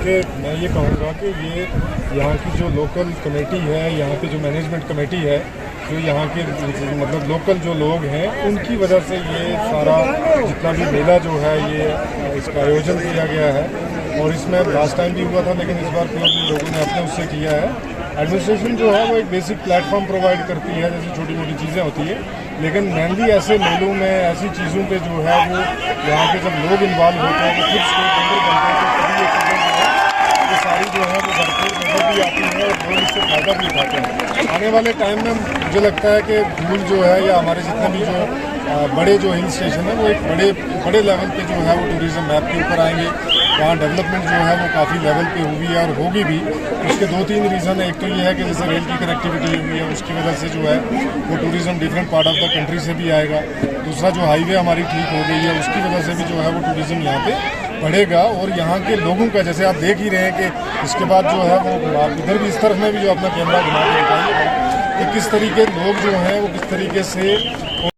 देखिए, मैं ये कहूँगा कि ये यहाँ की जो लोकल कमेटी है, यहाँ की जो मैनेजमेंट कमेटी है, जो यहाँ के मतलब लोकल जो लोग हैं, उनकी वजह से ये सारा जितना भी मेला जो है ये इसका आयोजन किया गया है। और इसमें लास्ट टाइम भी हुआ था, लेकिन इस बार प्योरली लोगों ने अपने उससे किया है। एडमिनिस्ट्रेशन जो है वो एक बेसिक प्लेटफॉर्म प्रोवाइड करती है, जैसे छोटी मोटी चीज़ें होती है, लेकिन मेनली ऐसे मेलों में ऐसी चीज़ों पे जो है वो यहाँ के जब लोग इन्वॉल्व होते हैं, वो खुद स्टेक होल्डर बनते हैं, तो तभी ये चीज़ें जो है वो सारी जो है वो भरपूर नजर भी आती है और लोग इससे फ़ायदा भी उठाते हैं। आने वाले टाइम में मुझे लगता है कि धूल जो है या हमारे जितने भी जो बड़े जो हिल स्टेशन है वो एक बड़े लेवल पे जो है वो टूरिज़्म मैप के ऊपर आएंगे। वहाँ डेवलपमेंट जो है वो काफ़ी लेवल पे हुई है और होगी भी। उसके 2-3 रीज़न है। एक तो ये है कि जैसे रेल की कनेक्टिविटी हुई है, उसकी वजह से जो है वो tourism different part of the country से भी आएगा। दूसरा जो हाईवे हमारी ठीक हो गई है, उसकी वजह से भी जो है वो टूरिज़्म यहाँ पे बढ़ेगा। और यहाँ के लोगों का, जैसे आप देख ही रहे हैं कि इसके बाद जो है वो आप इधर भी इस तरफ में भी जो अपना कैमरा घुमा के दिखाइएगा कि किस तरीके लोग जो हैं वो किस तरीके से